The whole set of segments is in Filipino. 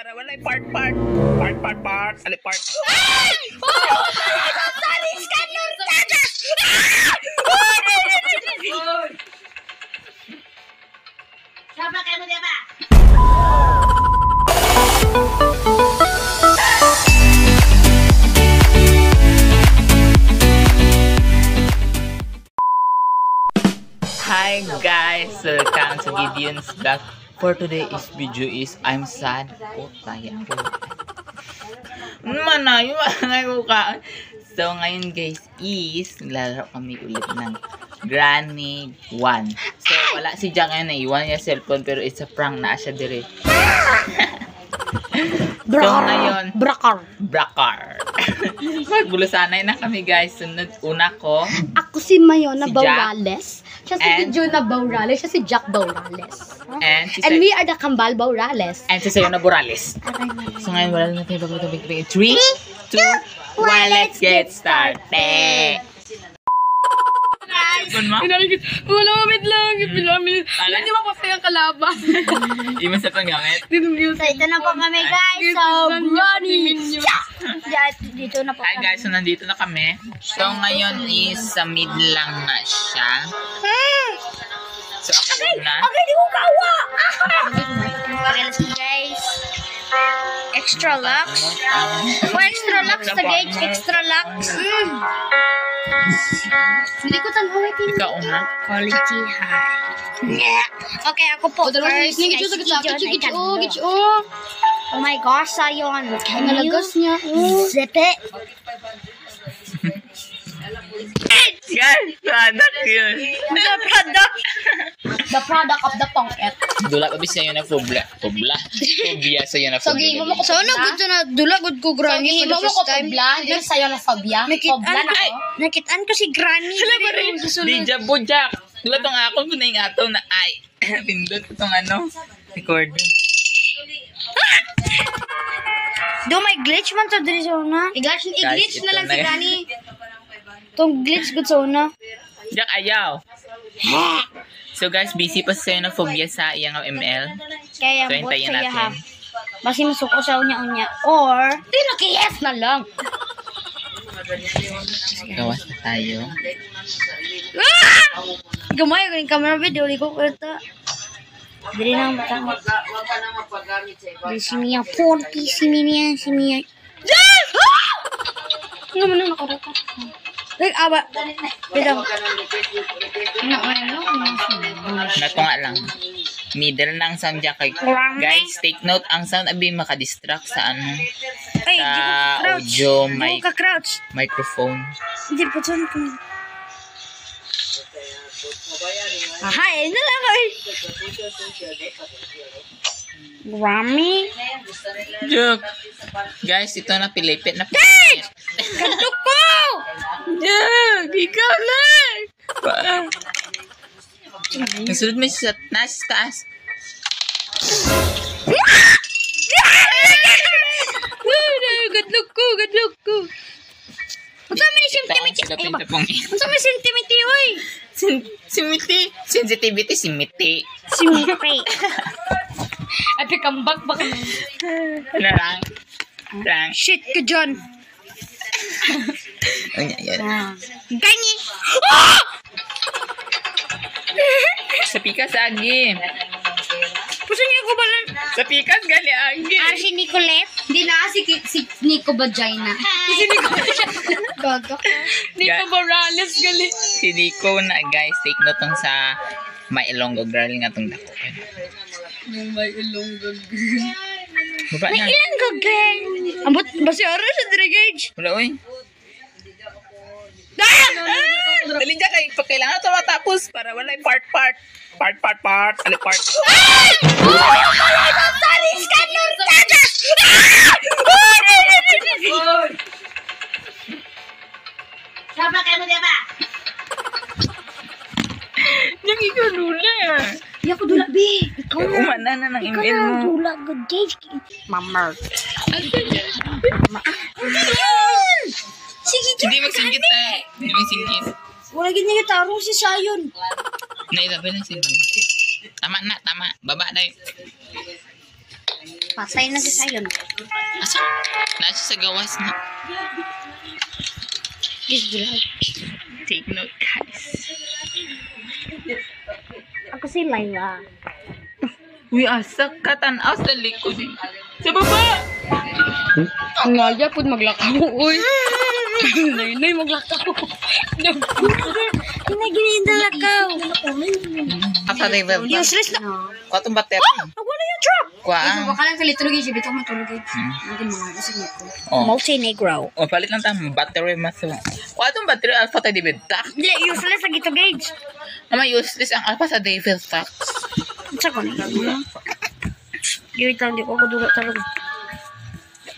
para walay part. Ali part. Ay! Oh! Saris ka nun! Tagas! Sama kayo mo diya ba? Hi guys, welcome to Gideon's Vlog. For today's video is I'm sad. So ngayon guys is lalaro kami ulit ng Granny 1. So wala si Jack ngayon, naiwan niya cellphone pero it's a prank na siya dire. So ngayon Brakar. Magbulusanay na kami guys. Sunod una ko. Ako si Mayona Si Baurales. Siya si Juna Baurales. Siya si Jack Baurales. And we are the Kambal Baurales. And si Sayona Borales. So ngayon wala na tayo pag-big 3, 2, 1, let's get started. Wala mamit lang. Hindi mo pa kayang kalaban. Iman sa panggamit. So ito na po kami guys. So Granny. Dito na po Hi kami. guys, so nandito na kami. So ngayon is sa mid lang na siya. So ako na. Okay, di ko kawa. Let's go guys. Extra lux. Oh, extra lux na guys. Extra lux. Hindi ko tanong. Ikaw una. Quality high. Okay, ako po first. Oh my gosh, Sayon. Can you Nalagas niya. zip it? Guys, product yun. The product. The product of the pongket. Dula pa bisa yun na Phobia sa'yo na So, phobia. gimo mo ko So, ano good na dula good ko Granny for the first time. Hindi sa'yo na phobia. Phobia na ako. Nakitaan ko si Granny. Di jabo Jack. Dula tong ako kung naingato na ay. Pindot itong ano. Record. Do may glitch man to diri sa una. I-glitch Guys, na lang ito si na Granny. Tong glitch good sa una. Jack, ayaw. So guys, busy pa sa'yo na phobia sa iyang ML. Kaya So, bot hintayin sa iya ha. natin. Basi masuko sa unya-unya. Or, Hindi nakiyes na lang. Gawas na tayo. gamay ko yung camera video. Di ko kata. Dili na ang batang. Dili si Mia. 40 si Mia. Ano mo na nakarapat? Like, aba. Bidang. Nato nga lang. Middle na ang sound Jack. Guys, take note. Ang sound abi makadistract sa ano. Ay, Sa di ko ka-crouch. audio Di ko ka-crouch. microphone. Hindi po dyan ko. Ay, na lang ay. Grammy. Joke. Guys, ito na pilipit na pilipit. Kantok ko! Joke, ikaw lang. Nasunod mo sa taas. Gadlok ko. Unsa man ni sentimity? Unsa man sentimity oy? Sensitivity, simiti. Simiti. Epic comeback ba kami? Rang. Shit ka dyan. Yan. Ganyi. Sa pikas, agi. Puso niyo ko balan. Sa pikas, gali, agi. Si Nicolette. Hindi na si Nico Vagina. Si Nicolette. Gaga. Nico Morales gali. Si Nico na, guys. Take note tong sa may Ilonggo girl nga tong dako. May Ilonggo. Baba na. Ilan ka, gang? Ambot, basi oras sa Dragage. Wala, oy. Dali dyan kayo. Kailangan ito matapos para walay part. Ali part. Ay! Saris ka nun! Tagas! Sama kayo mo diya ba? Yung ikaw dula. Hindi ako dula, be. Ikaw na. Umana na ng Ikaw email na mo. dula. Good day. Mama. Sige, Hindi magsingkit na. Hindi magsingkit. wala ganyan yung tarong si Sayon. Naitabi na sila. Tama na, tama. Baba na yun. Patay na si Sayon. Asa? Nasa sa gawas na. This vlog. Take note, guys. Ako si Laila. Uy, asa ka tanaw sa likod. Sa baba! Ang nga po maglakaw. Uy. Nay, maglakaw. Hindi ginida lakaw. Apa rin ba? Useless na. Kuha itong bater. Wala yung drop. Kuha. Baka lang kalitulog yung sibito matulog eh. Hindi mga isip ko. Oh. Multi negro. Oh, palit lang tayo. Battery maso. Kuha itong battery. Alpha tayo David Tax. Hindi, useless lagi to gauge. Naman useless ang alpha sa David Tax. Sa ko na. Gawin lang, di ko kadulo talaga.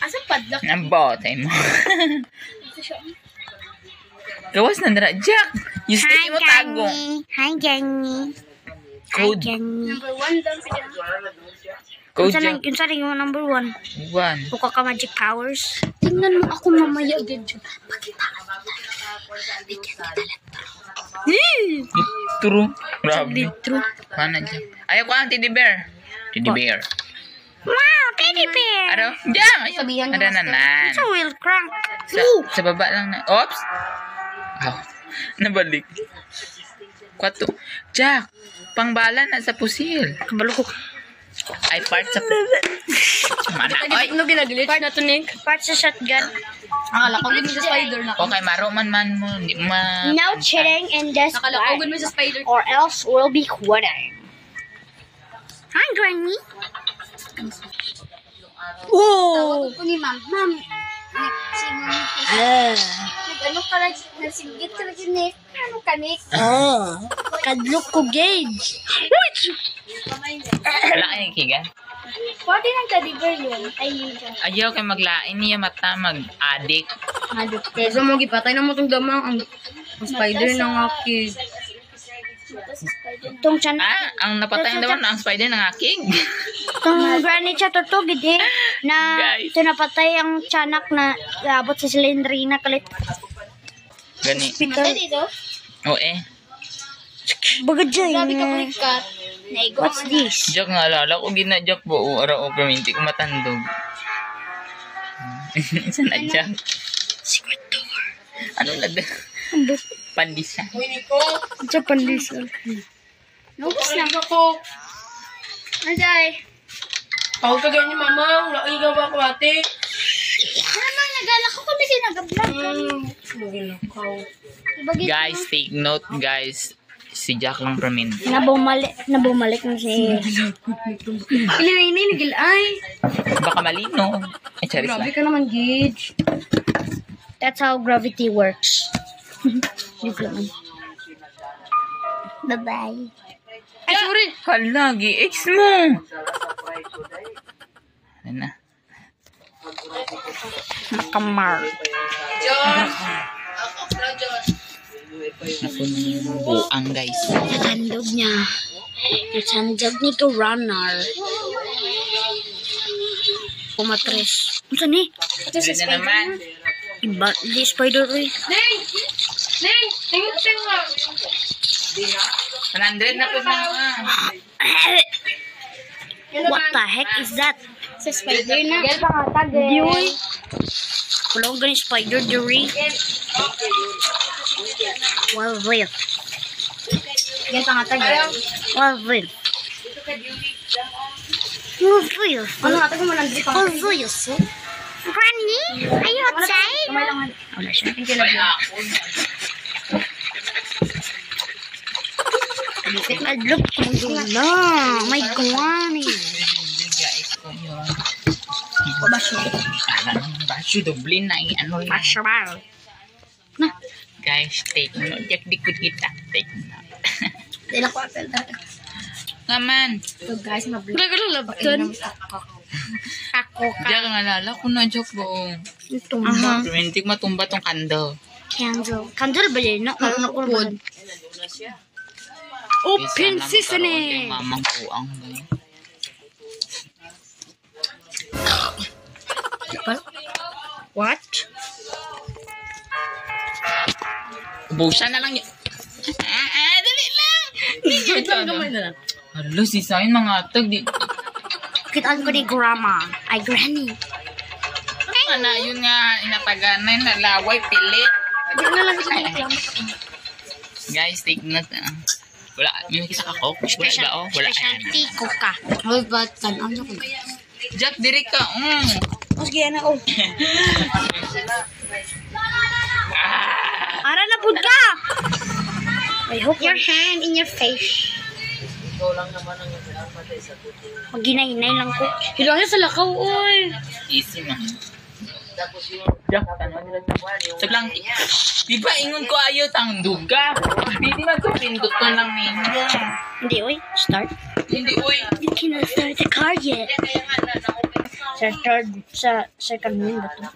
Asa padlock? Ang botay mo. Gawas na nara. Jack! Useless mo tago. Hi, Jenny. Code. Jenny. Number 1 daw siya. Code Yung Jack. sa yung number 1. 1. Buka ka magic powers. Tingnan mo ako mamaya, Gedjo. True. Grabe. True. Mana dyan? Ayaw ko ang teddy bear. Teddy bear. Wow, teddy bear. Ano? Diyan! Ayaw. Sabihan niyo, Ada nanan. Sa wheel crank. Sa baba lang na. Oops! Oh, nabalik. Kwato. Jack! Pangbala na sa pusil. Kabalo ko. Ay, part sa Mana? Ay! Ano ginaglitch na to, Nick? Part sa shotgun. Akala ko din sa spider na. Okay, maroman man mo. Hindi mo ma... No cheating in this Nakalakogod mo sa spider. or else we'll be quitting. Hi, Granny. Oh! Tawag ko ni ma'am. Ma'am, nag-ano ka lang, nasinggit ka lang Nick. Ano ka, Nick? Oh. Kadlok ko gauge. Wala kayong kigan. Pwede ng teddy bear yun. Ay, Ayaw kayo maglain niya mata mag-addict. Kesa mo, gipatay na mo itong damang ang spider ng aki. Itong tiyan. Ang napatay naman ang spider ng aking. Itong Granny siya totoo, gidi. Na Guys. ito napatay ang tiyanak na abot sa silindrina kalit. Gani. Hospital. O eh. Bagad dyan. Grabe ka balikat. What's this? Jack nga alala ko ginadyak po. Ara o pero hindi ko matandog. Isa na Jack. Secret door. Ano na da? Pandisa. Ito pandisa. Nubos na ako. Anday. Tawag ka ganyan, mama. Wala kayo gawa ko, ate. Naman, nagala ko kami sinagablog. Guys, take note guys. Si Jack lang pramin. Nabumalik na si... Ilay nagilay. Baka malino. Ay, charis Grabe lang. ka naman, Gage. That's how gravity works. Bye-bye. Ay, sorry. Hala, gi-ex mo. Ano na? Nakamar. John. Buang guys. Natandog niya. Natandog ni to runner. Pumatres. Ano ni? Ito na naman. Iba, di spider eh. Neng! Neng! Tingin siya nga. 100 na po na nga. What the heck is that? Sa spider na. Gel pa nga, tag Diyoy. Wala ko ganun spider, Diyoy. Well, real. Gel pa nga, tag Well, real. Well, real. Ano nga, tag mo nandri pa. Well, real. Granny, are you outside? Kamay lang. Wala siya. Look, na. My granny. Basyo, doble na ano yun. Pashabal. Guys, take note. Jack, dikit kita. Take note. Dila ko apel. Ngaman. So guys, mablik. Nagalalabaton. Ako ka. Jack, ang alala ko na, Jack, buong. Tumba. Hindi ko matumba tong kando. Candle. Candle ba yun? Nakalun ako ba? Open seasoning. Mamang buang. What? Ubusan na lang yun. Dali lang. Ito ang gamay na lang. Hala, si Sain mga atag. Di. Pakitaan ko ni Grandma. Ay, Granny. Ano, yun nga, inataganan, nalaway, pilit. Hindi na lang siya reklamo. Guys, take note. Wala, may nakita ka ko? Wala ba, oh? Wala. Specialty ko ka. Ay, ba't tanaw niya ko? Jack, diri ka. Mas gaya na, oh. Ara na pud ka! I hope your hand in your face. Maghinay-hinay lang ko. Hilang niya sa lakaw, oy. Easy na. Jack, sa blank. Di ba ingon ko ayaw tang duga? Hindi man ko pindot ko lang ninyo. Hindi, oy. Start. Hindi, uy. You cannot start the car yet. Sa third, sa second win ba ito?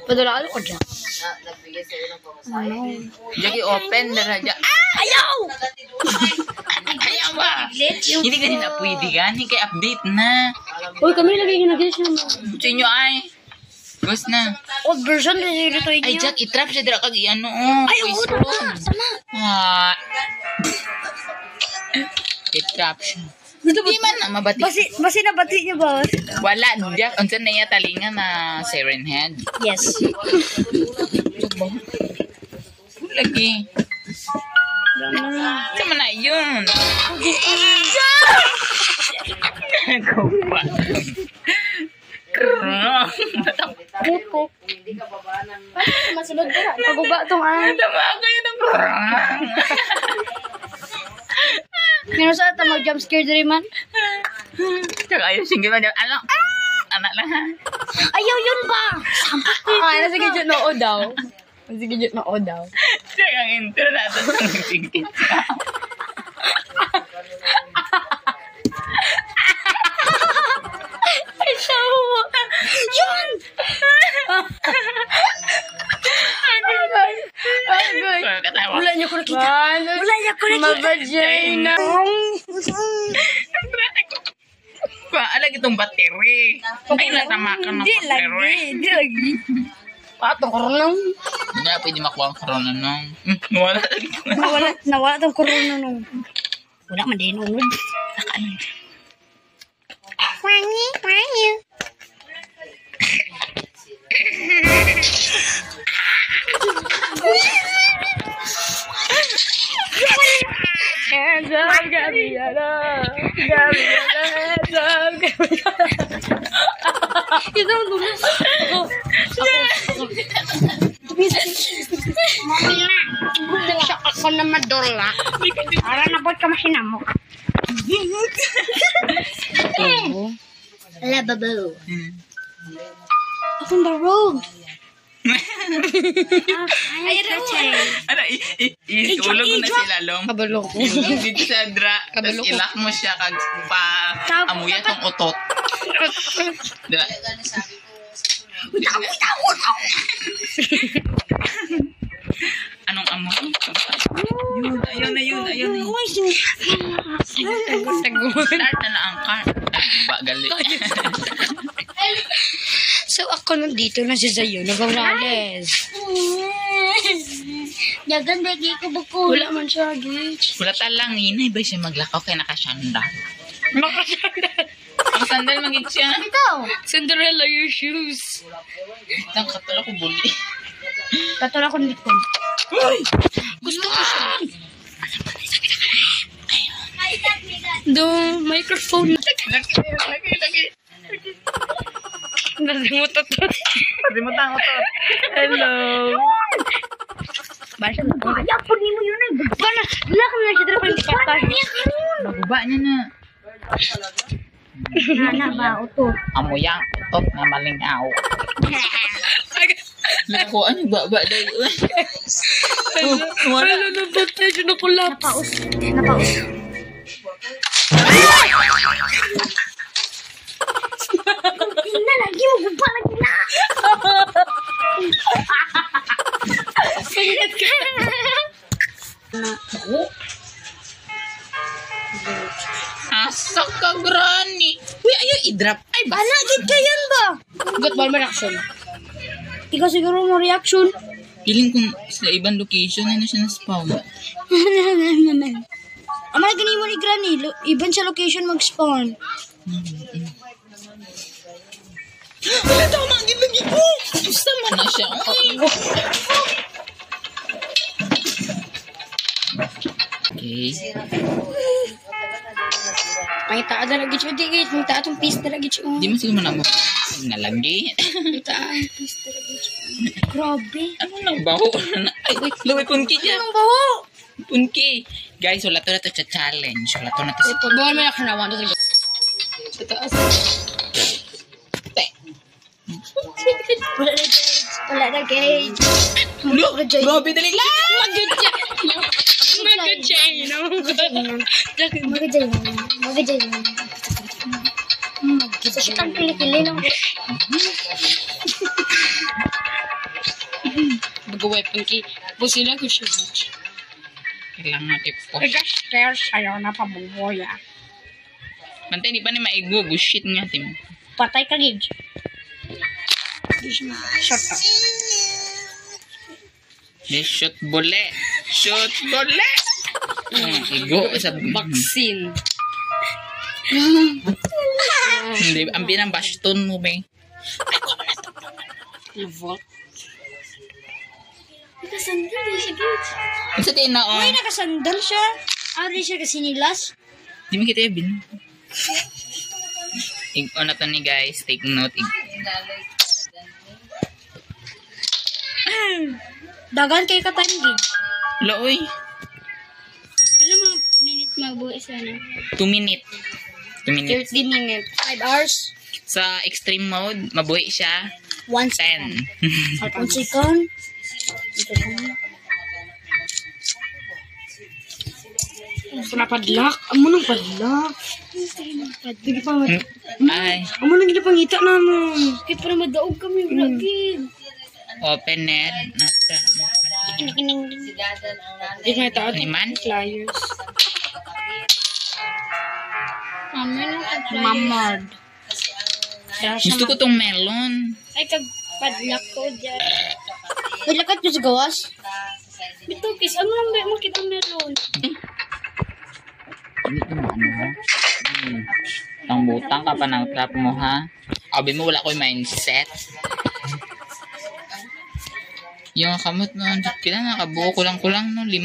Padala ko dyan. Jack, i-open na ra, Jack. Ayaw! Ayaw ba? Hindi ka na pwede gani kay update na. Uy, kami lagi ginagis na mo. Sa inyo ay. Ghost na. Old version na sila ito Ay, Jack, itrap siya dira kag i-ano. Ay, oo, tama. Tama. I-trap siya. Hindi man na mabati. Basi nabati niyo ba? Wala, Jack. Unsan na iya talinga na siren head. Yes. Lagi. Sama na yun. Ikaw pa. Puto. Masunod ka. Paguba itong ay. Tama kayo ng kurang. Meron sa ata mag-jump scare diri man? Tsaka ayaw sige man. Ano? Anak lang ha. Ayaw yun ba? Ay, sige dyan noo daw. Sige dyan noo daw. Tsaka ang intro natin sa tingkit. Ay, sawa. Yun! Wala niyo ko nakita. Wala niya ko nakita. Mabajay na. Alag itong battery. Ay, natamakan ng battery. Hindi lagi. Patong karoon. Hindi na pwede makuha ang corona nung. Wala lagi ko. Nawala itong corona nung. Wala man din unod. Nakaano. Wangi. Hands up, Gabriela. Gabriela, hands up, Gabriela. Ito ang dulas. Mami na. Siya ako na madola. Para na ba't ka masinamo? Ala, babaw. Akong barog. Ay, Rachay. Ano, iulog mo na sila, Long. Kabalo ko. Ilog dito sa dra. Tapos ilak mo siya kag amuya tong utot. Dila. Anong amoy? Yun, ayaw na yun. Start na ang car. Ba, gali. So, ako nandito na si Zayo, nag-Morales. Yagan, dagi ko ba ko? Wala man siya, Gage. Wala talang inay ba siya maglakaw kay nakasandal? Ang sandal magig siya. Ito. Cinderella, your shoes. Itang katula ko buli. Tatula ko nito. Gusto ko siya. Do microphone. Lagi. Nalimutan to. Limutan ko to. Hello. Basta na po. Ay, ako ni mo yun eh. Bala, wala ka na siya dapat ipatay. Naguba niya na. Nana ba, uto. Amuyang utot na malingaw. Nakuha niyo ba dahil? Wala na ba tayo na collapse? Napaus. Na lagi mo guba lagi na. Singit ka. Asak ka, Granny. Uy, ayaw i-drop. Ay, basta. Anagid ka yan ba? Good ball reaction. Ikaw siguro mo reaction. Piling kung sa ibang location, ano siya na-spawn. Amay gani mo ni Granny. Iban sa location mag-spawn. Wala tama ang lagi ko. Gusto man na siya. Ay. Okay. May taa na lagi siya. May taa itong piece na lagi siya. Di man siguro mo nalagi. May taa itong piece na lagi siya. Grabe. Ano nang baho? Ay, wait. Laway punki dyan. Anong baho? Punki. Guys, wala to na to challenge. Wala to na to. Ito, bawal mo na kanawa. Sa taas. Wala na gauge. Wala na gauge. Look! Grabe, dali lang! Magadya. Sa siya ang kilikili ng Bagaway punki. Busila ko siya. Kailangan natin po. Nag-share sa'yo na pabuboya. Bantay, di pa ni maigo. Bullshit nga, Tim. Patay ka, Gage. Shut up. May shoot bole. Shoot bole! Igo sa Vaccine. Hindi, ang binambaston mo, be. Level. Nakasandal din siya, Gage. Ang sa tina, oh. Uy, nakasandal siya. Ari siya kasi nilas. Di mo kita bin. Ano to ni guys, take note. Dagan kay katang, Gage. Laoy, Pila mga minute magbuhay sana? 2 minutes. 2 minutes. 30 minutes. 5 hours. Sa extreme mode, mabuhay siya. 1 second. 10. 1 second. Panapadlak. Amo nang padlak. Sige pa. Ay, Amo nang ginapangita na mo. Kaya para madaog kami, Gage. open net. Nata. Di nga ito. Ni man? Flyers. Mamay Mamard. Gusto ko tong melon. Ay, kagpadlak ko dyan. Padlakat ko sa gawas? Bitukis, ano lang ba yung makita meron? Hindi ko ano ha. Ang butang ka pa ng trap mo ha. Abi mo wala ko yung mindset. Yung kamot mo, kailan nakabuo kulang-kulang no. 5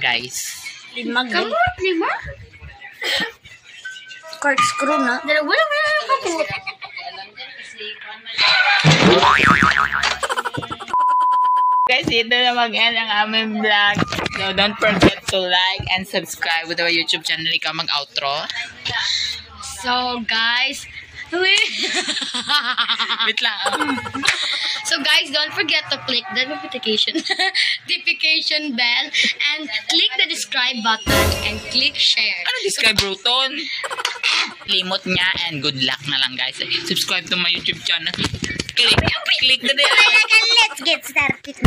guys. 5 kamot, 5? Corkscrew na. Dalawa lang yung kamot. Guys, ito na mag-end ang aming vlog. So, don't forget to like and subscribe with our YouTube channel. Ikaw mag-outro. So, guys, Wait lang. so guys, don't forget to click the notification bell and click the subscribe button and click share. Ano describe Bruton? Limot niya and good luck na lang guys. Subscribe to my YouTube channel. Click the bell. Let's get started.